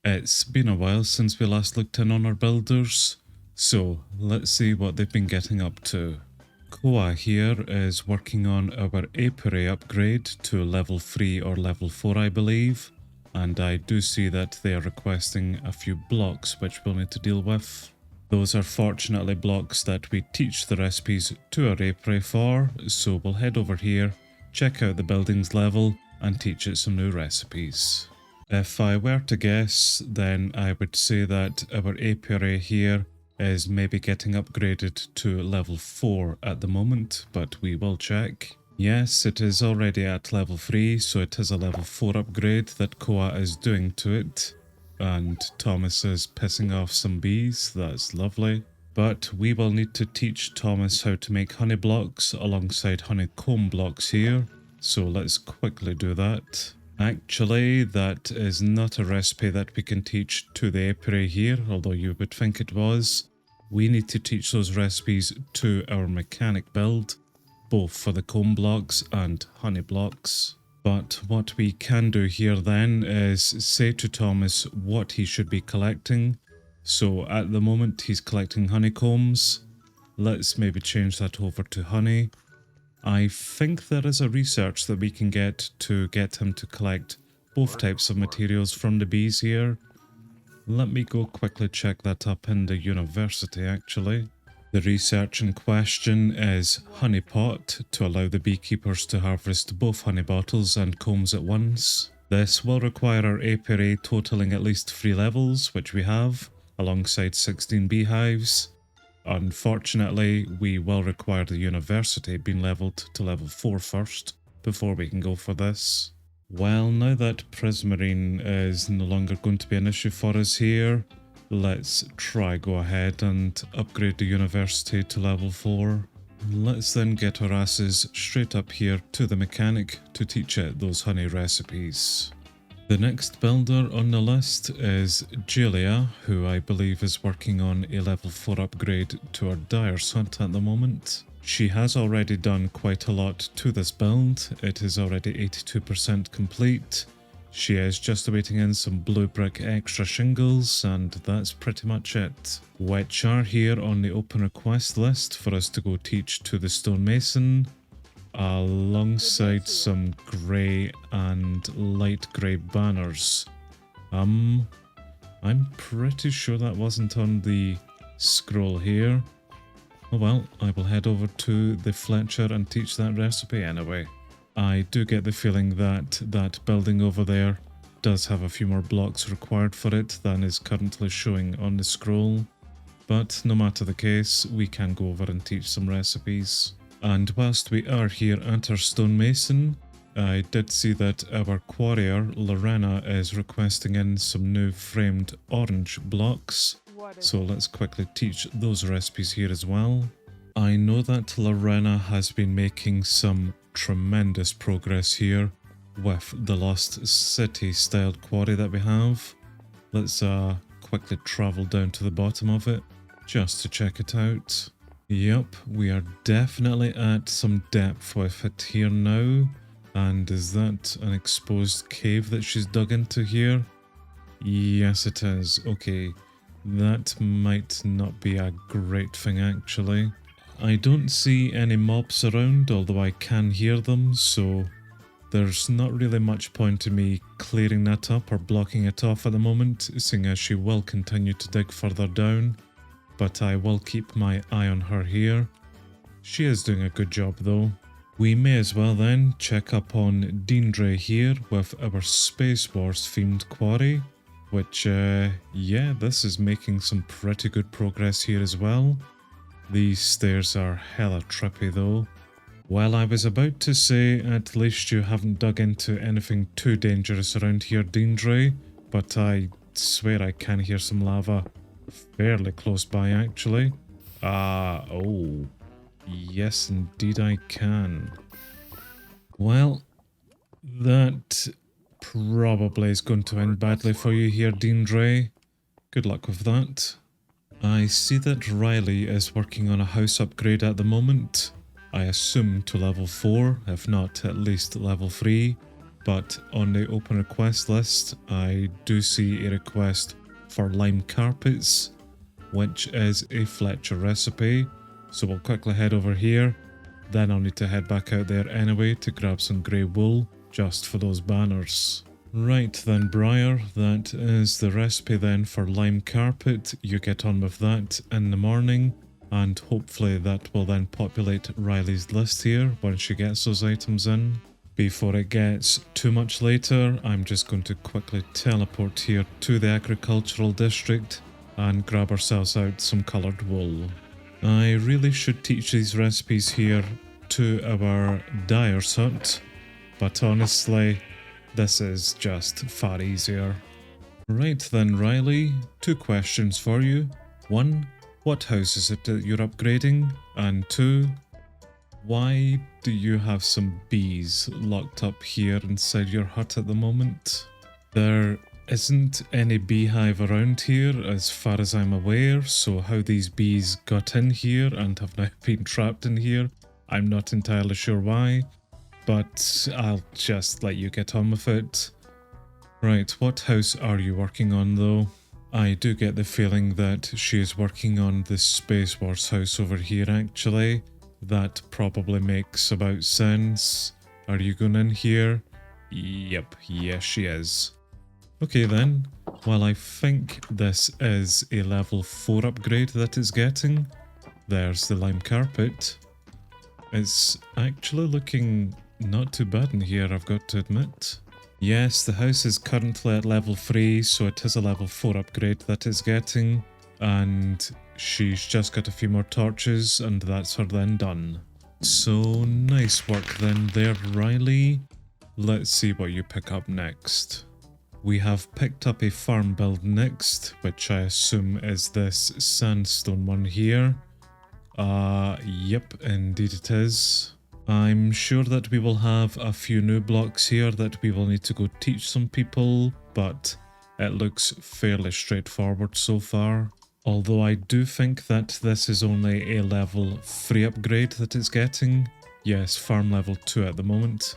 It's been a while since we last looked in on our builders, so let's see what they've been getting up to. Koa here is working on our Apiary upgrade to level 3 or level 4 I believe, and I do see that they are requesting a few blocks which we'll need to deal with. Those are fortunately blocks that we teach the recipes to our Apiary for, so we'll head over here, check out the buildings level and teach it some new recipes. If I were to guess, then I would say that our Apiary here is maybe getting upgraded to level 4 at the moment, but we will check. Yes, it is already at level 3, so it is a level 4 upgrade that Koa is doing to it. And Thomas is pissing off some bees, that's lovely. But we will need to teach Thomas how to make honey blocks alongside honeycomb blocks here, so let's quickly do that. Actually, that is not a recipe that we can teach to the Apiary here, although you would think it was. We need to teach those recipes to our mechanic build, both for the comb blocks and honey blocks. But what we can do here then is say to Thomas what he should be collecting. So at the moment he's collecting honeycombs. Let's maybe change that over to honey. I think there is a research that we can get him to collect both types of materials from the bees here. Let me go quickly check that up in the university actually. The research in question is honey pot to allow the beekeepers to harvest both honey bottles and combs at once. This will require our apiary totaling at least 3 levels, which we have, alongside 16 beehives. Unfortunately, we will require the university being leveled to level 4 first, before we can go for this. Well, now that Prismarine is no longer going to be an issue for us here, let's go ahead and upgrade the university to level 4. Let's then get our asses straight up here to the mechanic to teach it those honey recipes. The next builder on the list is Julia, who I believe is working on a level 4 upgrade to her dyer's hut at the moment. She has already done quite a lot to this build. It is already 82% complete. She is just awaiting in some blue brick extra shingles, and that's pretty much it. Which are here on the open request list for us to go teach to the stonemason, alongside some grey and light grey banners. I'm pretty sure that wasn't on the scroll here. Oh well, I will head over to the Fletcher and teach that recipe anyway. I do get the feeling that that building over there does have a few more blocks required for it than is currently showing on the scroll. But no matter the case, we can go over and teach some recipes. And whilst we are here at our stonemason, I did see that our quarrier, Lorena, is requesting in some new framed orange blocks. So let's quickly teach those recipes here as well. I know that Lorena has been making some tremendous progress here with the Lost City styled quarry that we have. Let's quickly travel down to the bottom of it just to check it out. Yep, we are definitely at some depth with it here now. And is that an exposed cave that she's dug into here? Yes, it is. Okay, that might not be a great thing actually. I don't see any mobs around, although I can hear them, so there's not really much point in me clearing that up or blocking it off at the moment, seeing as she will continue to dig further down. But I will keep my eye on her here. She is doing a good job though. We may as well then check up on Deandre here with our Space Wars themed quarry, which yeah, this is making some pretty good progress here as well. These stairs are hella trippy though. Well, I was about to say at least you haven't dug into anything too dangerous around here, Deandre, but I swear I can hear some lava fairly close by actually. Oh, yes indeed I can. Well, that probably is going to end badly for you here, Deandre. Good luck with that. I see that Riley is working on a house upgrade at the moment. I assume to level 4, if not at least level 3. but on the open request list, I do see a request for lime carpets, which is a Fletcher recipe. So we'll quickly head over here. Then I'll need to head back out there anyway to grab some grey wool just for those banners. Right then, Briar, that is the recipe then for lime carpet. You get on with that in the morning, and hopefully that will then populate Riley's list here when she gets those items in. Before it gets too much later, I'm just going to quickly teleport here to the agricultural district and grab ourselves out some coloured wool. I really should teach these recipes here to our dyer's hut, but honestly, this is just far easier. Right then, Riley, 2 questions for you. 1, what house is it that you're upgrading? And 2, why do you have some bees locked up here inside your hut at the moment? There isn't any beehive around here as far as I'm aware, so how these bees got in here and have now been trapped in here, I'm not entirely sure why. But I'll just let you get on with it. Right, what house are you working on though? I do get the feeling that she is working on the Space Wars house over here actually. That probably makes about sense. Are you going in here? Yep, yes she is. Okay then, well I think this is a level 4 upgrade that it's getting. There's the lime carpet. It's actually looking not too bad in here, I've got to admit. Yes, the house is currently at level 3, so it is a level 4 upgrade that it's getting. And she's just got a few more torches, and that's her then done. So, nice work then there, Riley. Let's see what you pick up next. We have picked up a farm build next, which I assume is this sandstone one here. Yep, indeed it is. I'm sure that we will have a few new blocks here that we will need to go teach some people, but it looks fairly straightforward so far. Although I do think that this is only a level 3 upgrade that it's getting. Yes, farm level 2 at the moment.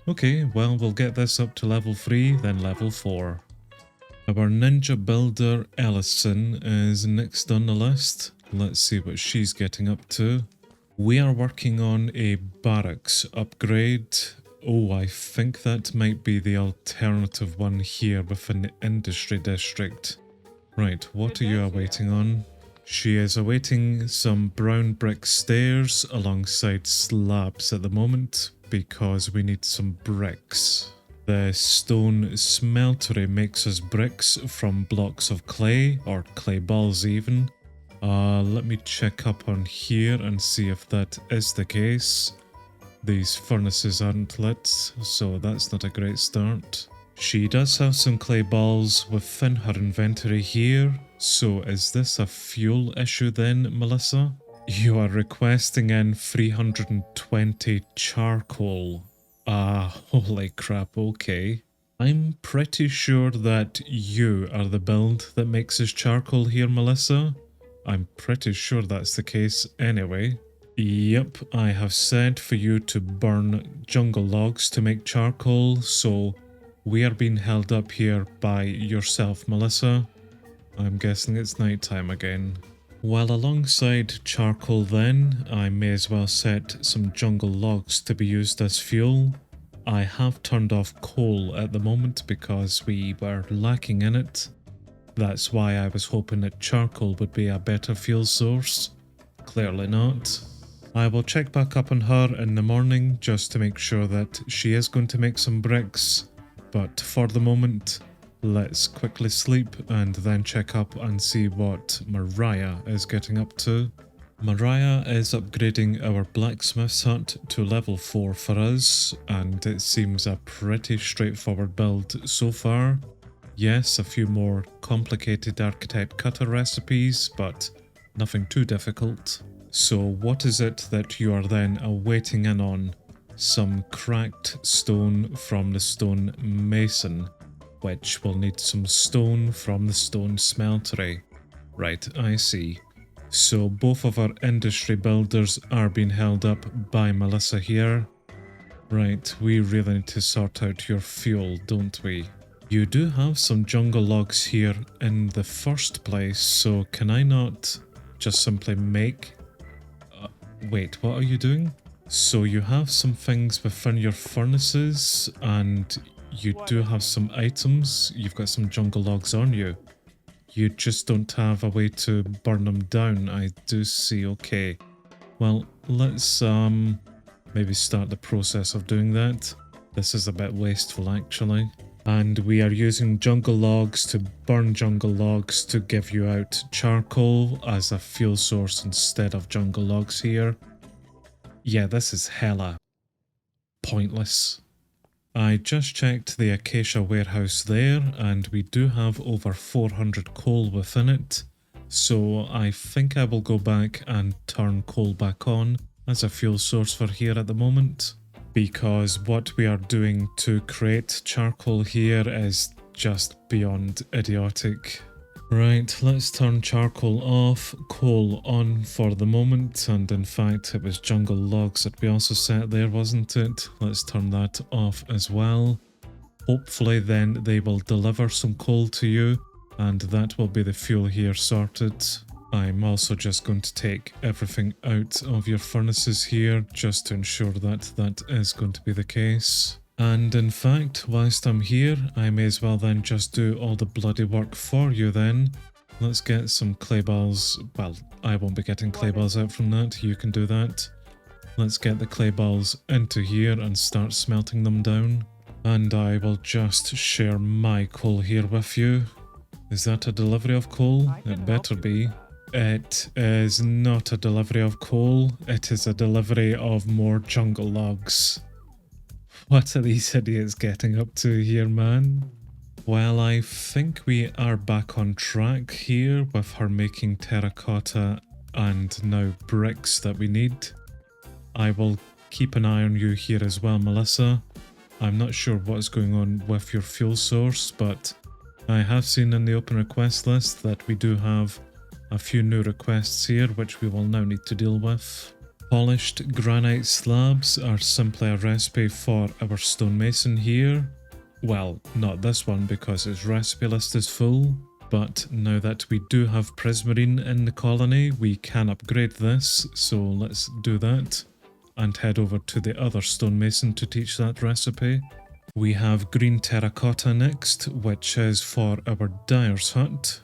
Okay, well we'll get this up to level 3, then level 4. Our ninja builder Ellison is next on the list. Let's see what she's getting up to. We are working on a barracks upgrade. Oh, I think that might be the alternative one here within the industry district. Right, what are you awaiting on? She is awaiting some brown brick stairs alongside slabs at the moment because we need some bricks. The stone smeltery makes us bricks from blocks of clay, or clay balls even. Let me check up on here and see if that is the case. These furnaces aren't lit, so that's not a great start. She does have some clay balls within her inventory here, so is this a fuel issue then, Melissa? You are requesting in 320 charcoal. Holy crap, okay. I'm pretty sure that you are the build that makes us charcoal here, Melissa. I'm pretty sure that's the case anyway. Yep, I have said for you to burn jungle logs to make charcoal, so we are being held up here by yourself, Melissa. I'm guessing it's nighttime again. Well, alongside charcoal then, I may as well set some jungle logs to be used as fuel. I have turned off coal at the moment because we were lacking in it. That's why I was hoping that charcoal would be a better fuel source. Clearly not. I will check back up on her in the morning just to make sure that she is going to make some bricks. But for the moment, let's quickly sleep and then check up and see what Mariah is getting up to. Mariah is upgrading our blacksmith's hut to level 4 for us, and it seems a pretty straightforward build so far. Yes, a few more complicated architect cutter recipes, but nothing too difficult. So what is it that you are then awaiting in on? Some cracked stone from the stone mason, which will need some stone from the stone smeltery. Right, I see. So both of our industry builders are being held up by Melissa here. Right, we really need to sort out your fuel, don't we? You do have some jungle logs here in the first place, so can I not just simply make... wait, what are you doing? So you have some things within your furnaces, and you do have some items. You've got some jungle logs on you. You just don't have a way to burn them down, I do see. Okay. Well, let's maybe start the process of doing that. This is a bit wasteful actually. And we are using jungle logs to burn jungle logs to give you out charcoal as a fuel source instead of jungle logs here. Yeah, this is hella pointless. I just checked the Acacia warehouse there, and we do have over 400 coal within it. So I think I will go back and turn coal back on as a fuel source for here at the moment, because what we are doing to create charcoal here is just beyond idiotic. Right, let's turn charcoal off, coal on for the moment, and in fact it was jungle logs that we also set there, wasn't it? Let's turn that off as well. Hopefully then they will deliver some coal to you, and that will be the fuel here sorted. I'm also just going to take everything out of your furnaces here, just to ensure that that is going to be the case. And in fact, whilst I'm here, I may as well then just do all the bloody work for you then. Let's get some clay balls. Well, I won't be getting clay balls out from that, you can do that. Let's get the clay balls into here and start smelting them down. And I will just share my coal here with you. Is that a delivery of coal? It better be. It is not a delivery of coal, it is a delivery of more jungle logs. What are these idiots getting up to here, man? Well, I think we are back on track here with her making terracotta and now bricks that we need. I will keep an eye on you here as well, Melissa. I'm not sure what's going on with your fuel source, but I have seen in the open request list that we do have a few new requests here, which we will now need to deal with. Polished granite slabs are simply a recipe for our stonemason here. Well, not this one because its recipe list is full, but now that we do have Prismarine in the colony, we can upgrade this, so let's do that and head over to the other stonemason to teach that recipe. We have green terracotta next, which is for our dyer's hut,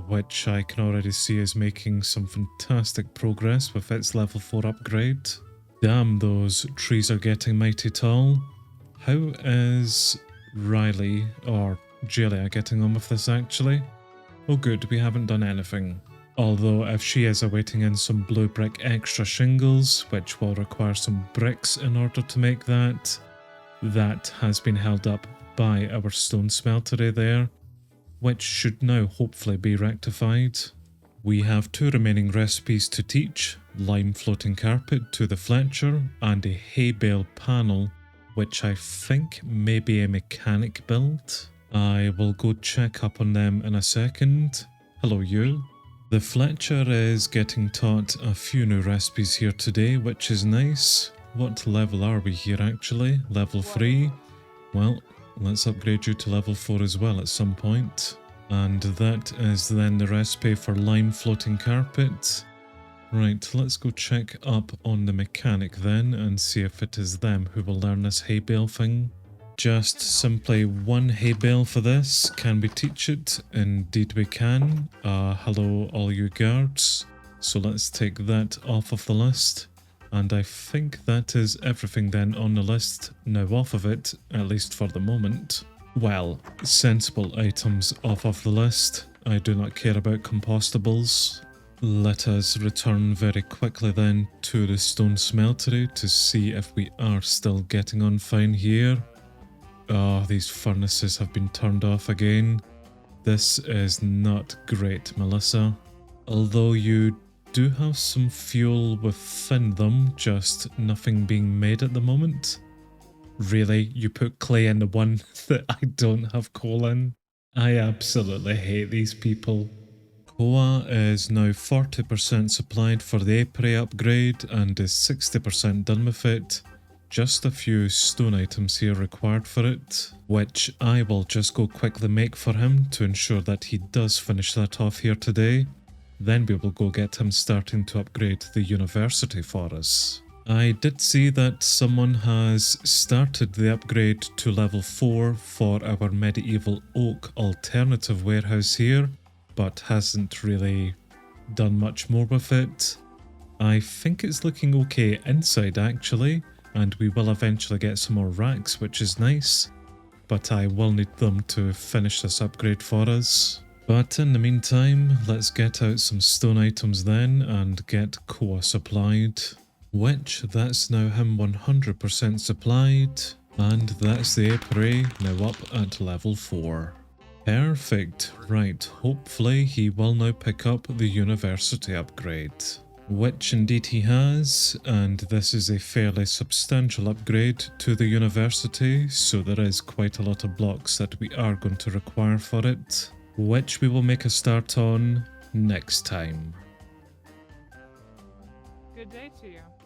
which I can already see is making some fantastic progress with its level 4 upgrade. Damn, those trees are getting mighty tall. How is Riley or Julia getting on with this actually? Oh good, we haven't done anything. Although if she is awaiting in some blue brick extra shingles, which will require some bricks in order to make that, that has been held up by our stone smeltery there, which should now hopefully be rectified. We have 2 remaining recipes to teach, lime floating carpet to the Fletcher and a hay bale panel, which I think may be a mechanic build. I will go check up on them in a second. Hello you. The Fletcher is getting taught a few new recipes here today, which is nice. What level are we here actually? Level 3? Well, let's upgrade you to level 4 as well at some point. And that is then the recipe for lime floating carpet. Right, let's go check up on the mechanic then and see if it is them who will learn this hay bale thing. Just simply 1 hay bale for this. Can we teach it? Indeed we can. Hello all you guards. So let's take that off of the list. And I think that is everything then on the list now off of it, at least for the moment. Well, sensible items off of the list. I do not care about compostables. Let us return very quickly then to the stone smeltery to see if we are still getting on fine here. Oh, these furnaces have been turned off again. This is not great, Melissa. Although you do have some fuel within them, just nothing being made at the moment. Really? You put clay in the one that I don't have coal in? I absolutely hate these people. Koa is now 40% supplied for the Apiary upgrade and is 60% done with it. just a few stone items here required for it, which I will just go quickly make for him to ensure that he does finish that off here today. Then we will go get him starting to upgrade the university for us. I did see that someone has started the upgrade to level 4 for our medieval oak alternative warehouse here, but hasn't really done much more with it. I think it's looking okay inside actually, and we will eventually get some more racks, which is nice, but I will need them to finish this upgrade for us. But in the meantime, let's get out some stone items then and get Koa supplied, which that's now him 100% supplied, and that's the Apiary now up at level 4. Perfect, right, hopefully he will now pick up the university upgrade. Which indeed he has, and this is a fairly substantial upgrade to the university, so there is quite a lot of blocks that we are going to require for it, which we will make a start on next time. Good day to you.